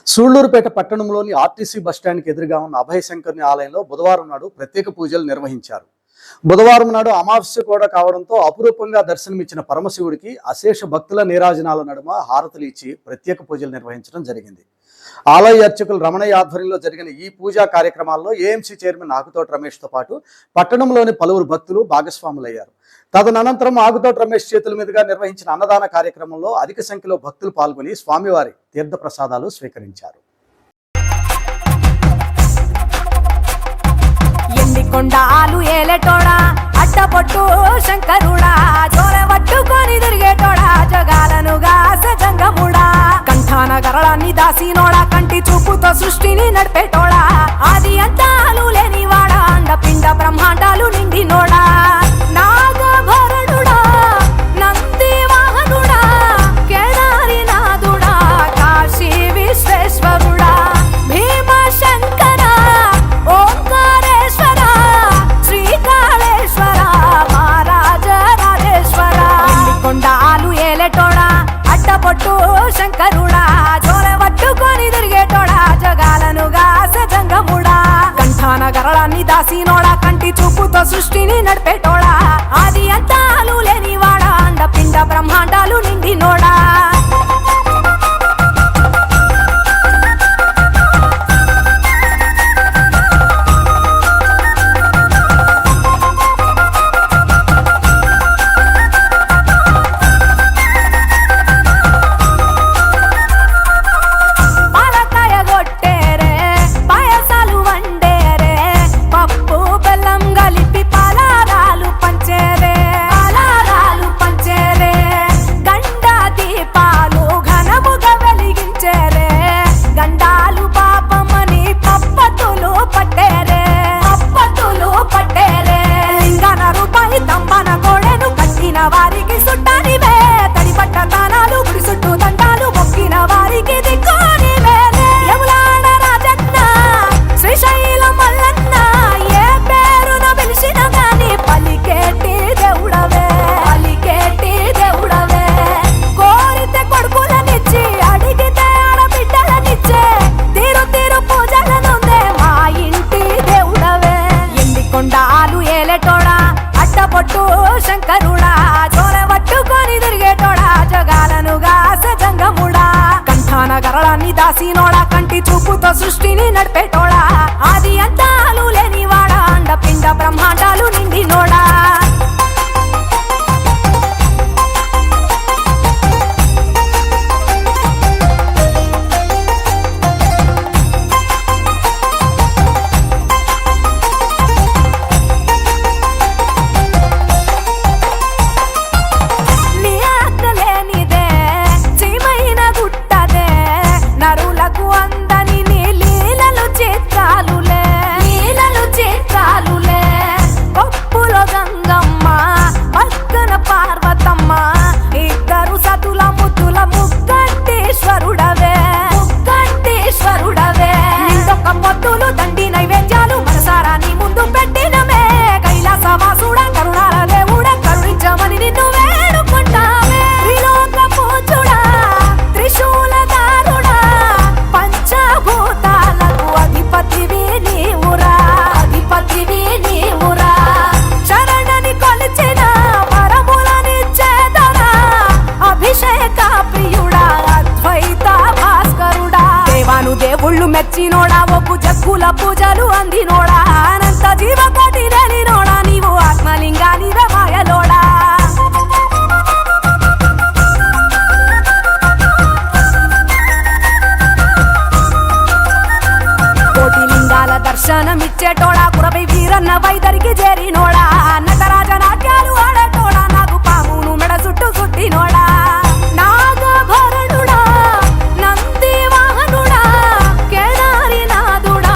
సూళ్లూరుపేట పట్టణంలోని ఆర్టీసీ బస్టాండ్కి ఎదురుగా ఉన్న అభయశంకరుని ఆలయంలో బుధవారం నాడు ప్రత్యేక పూజలు నిర్వహించారు. బుధవారం నాడు అమావాస్య కూడా కావడంతో అపురూపంగా దర్శనమిచ్చిన పరమశివుడికి అశేష భక్తుల నీరాజనాల నడుమ హారతులు ఇచ్చి ప్రత్యేక పూజలు నిర్వహించడం జరిగింది. ఆలయ అర్చకులు రమణయ్య ఆధ్వర్యంలో జరిగిన ఈ పూజా కార్యక్రమాల్లో ఏఎంసీ చైర్మన్ ఆగుతోటి రమేష్తో పాటు పట్టణంలోని పలువురు భక్తులు భాగస్వాములయ్యారు. తదనంతరం ఆగుతోటి రమేష్ చేతుల మీదుగా నిర్వహించిన అన్నదాన కార్యక్రమంలో అధిక సంఖ్యలో భక్తులు పాల్గొని స్వామివారి తీర్థప్రసాదాలు స్వీకరించారు. కొండాలు ఏలేటోడా అడ్డపొట్టు శంకరుడా జోర పట్టుకొని తిరిగేటోడా జగాలను గాస జంగముడా కంఠాన గరళాన్ని దాసినోడా కంటి చూపుతో సృష్టిని నడిపేటోడా ఆది అంతాలు లేనివాడా అండపిండ బ్రహ్మాండాలు నిండినోడా నాగభరణుడా నంది వాహనుడా కేదారి నాథుడా కాశీ విశ్వేశ్వరుడా భీమ శంకర ఓంకారేశ్వర శ్రీకాళేశ్వర మహారాజ రాజేశ్వర కొండాలు ఏలేటోడా అడ్డపొట్టు శంకరుడా జోర పట్టుకొని తిరిగేటోడా జగాలను గాస జంగముడా కంఠాన గరళాన్ని దాసినోడా కంటి చూపుతో సృష్టిని నడిపేటోడా ఆది అంతాలు లేనివాడా అండపిండ బ్రహ్మాండాలు నిండినోడా వారికి సుట్టానివే తడిపట్ట తానాలు గుడి చుట్టూ దండాలు మొక్కిన వారికి దిక్కునివే యములాడ రాజన్న శ్రీశైలం మల్లన్న ఏ పేరున పిలిచిన గాని పలికేటి దేవుడవే కోరితే కొడుకులనిచ్చి అడిగితే ఆడబిడ్డలనిచ్చే తీరు తీరు పూజలనుందే మా ఇంటి దేవుడవే ఎండి కొండాలు ఏలేటోడా అడ్డపొట్టు శంకరుడా జోర పట్టుకొని తిరిగేటోడా జగాలను గాస జంగముడా కంఠాన గరళాన్ని దాసినోడా కంటి చూపుతో సృష్టిని నడిపేటోడా ఆది అంతాలు లేనివాడా అండపిండ బ్రహ్మాండాలు నిండినోడా దేవుళ్ళు మెచ్చినోడా ఒప్పు జక్కుల పూజలు అందినోడా అనంత జీవకోటి లేనినోడా నీవు ఆత్మలింగానివే మాయలోడా కోటి లింగాల దర్శనమిచ్చేటోడా కురవై వీరన్న వైదరికి చేరినోడా నటరా